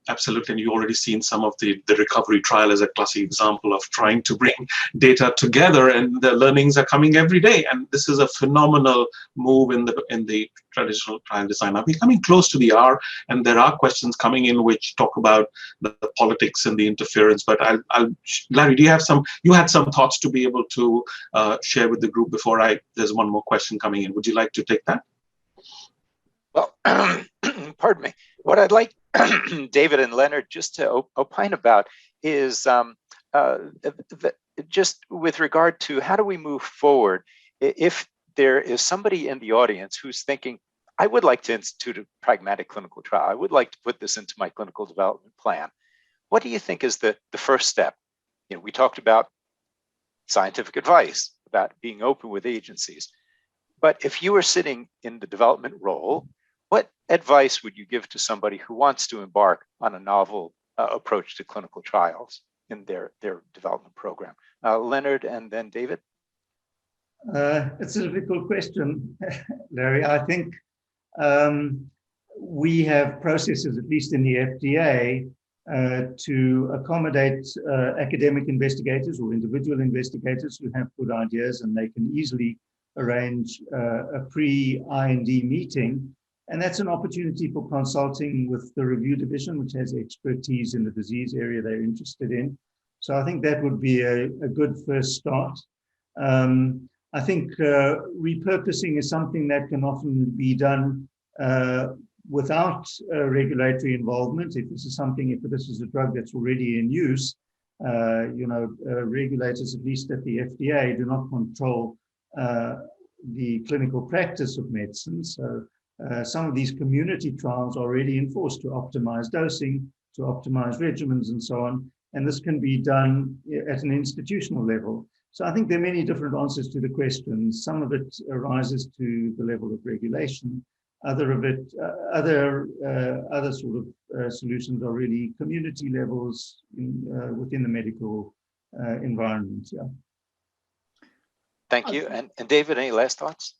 Absolutely, and you've already seen some of the recovery trial as a classic example of trying to bring data together, and the learnings are coming every day. And this is a phenomenal move in the traditional trial design. Now we're coming close to the hour, and there are questions coming in which talk about the politics and the interference. But Larry, do you have some? You had some thoughts to be able to share with the group before there's one more question coming in. Would you like to take that? Well, pardon me. What I'd like David and Leonard just to opine about is just with regard to how do we move forward if there is somebody in the audience who's thinking, I would like to institute a pragmatic clinical trial. I would like to put this into my clinical development plan. What do you think is the first step? You know, we talked about scientific advice, about being open with agencies. But if you were sitting in the development role, what advice would you give to somebody who wants to embark on a novel approach to clinical trials in their development program? Leonard and then David? It's a difficult question, Larry. I think we have processes, at least in the FDA, to accommodate academic investigators or individual investigators who have good ideas, and they can easily arrange a pre-IND meeting. And that's an opportunity for consulting with the review division, which has expertise in the disease area they're interested in. So I think that would be a good first start. I think repurposing is something that can often be done without regulatory involvement. If this is a drug that's already in use, regulators, at least at the FDA, do not control the clinical practice of medicine. So some of these community trials are already enforced to optimize dosing, to optimize regimens, and so on. And this can be done at an institutional level. So I think there are many different answers to the question. Some of it arises to the level of regulation. Other sort of solutions are really community levels within the medical environment. Yeah. Thank you. And David, any last thoughts?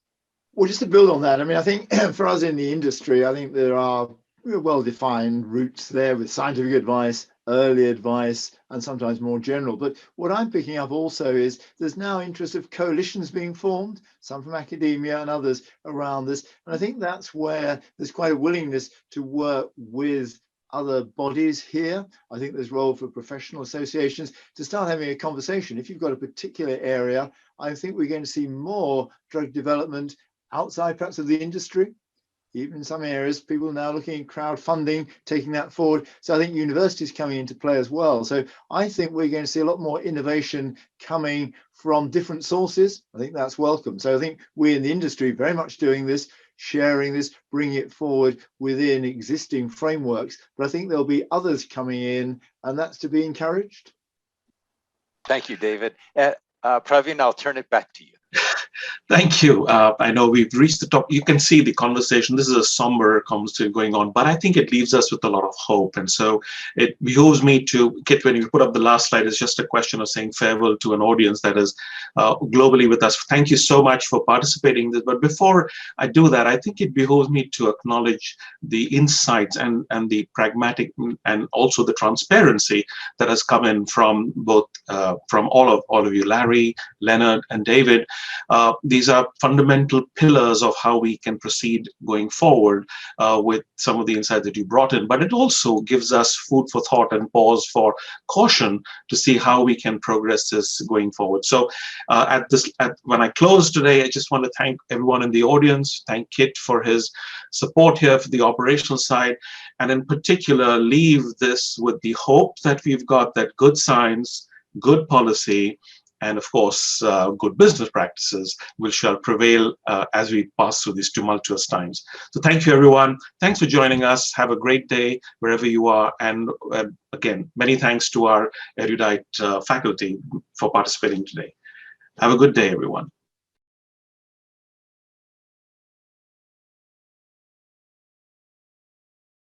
Well, just to build on that, I mean, I think for us in the industry, I think there are well-defined routes there with scientific advice, early advice, and sometimes more general. But what I'm picking up also is there's now interest of coalitions being formed, some from academia and others around this. And I think that's where there's quite a willingness to work with other bodies here. I think there's role for professional associations to start having a conversation. If you've got a particular area, I think we're going to see more drug development outside perhaps of the industry. Even in some areas, people are now looking at crowdfunding, taking that forward. So I think universities coming into play as well. So I think we're going to see a lot more innovation coming from different sources. I think that's welcome. So I think we in the industry very much doing this, sharing this, bringing it forward within existing frameworks. But I think there'll be others coming in, and that's to be encouraged. Thank you, David. Praveen, I'll turn it back to you. Thank you. I know we've reached the top. You can see the conversation. This is a somber conversation going on, but I think it leaves us with a lot of hope. And so it behooves me to, Kit, when you put up the last slide, it's just a question of saying farewell to an audience that is globally with us. Thank you so much for participating in this. But before I do that, I think it behooves me to acknowledge the insights and the pragmatic and also the transparency that has come in from both from all of you, Larry, Leonard, and David. These are fundamental pillars of how we can proceed going forward with some of the insights that you brought in. But it also gives us food for thought and pause for caution to see how we can progress this going forward. So when I close today, I just want to thank everyone in the audience, thank Kit for his support here for the operational side, and in particular, leave this with the hope that we've got that good science, good policy, and of course, good business practices shall prevail as we pass through these tumultuous times. So thank you, everyone. Thanks for joining us. Have a great day wherever you are. And again, many thanks to our erudite faculty for participating today. Have a good day, everyone.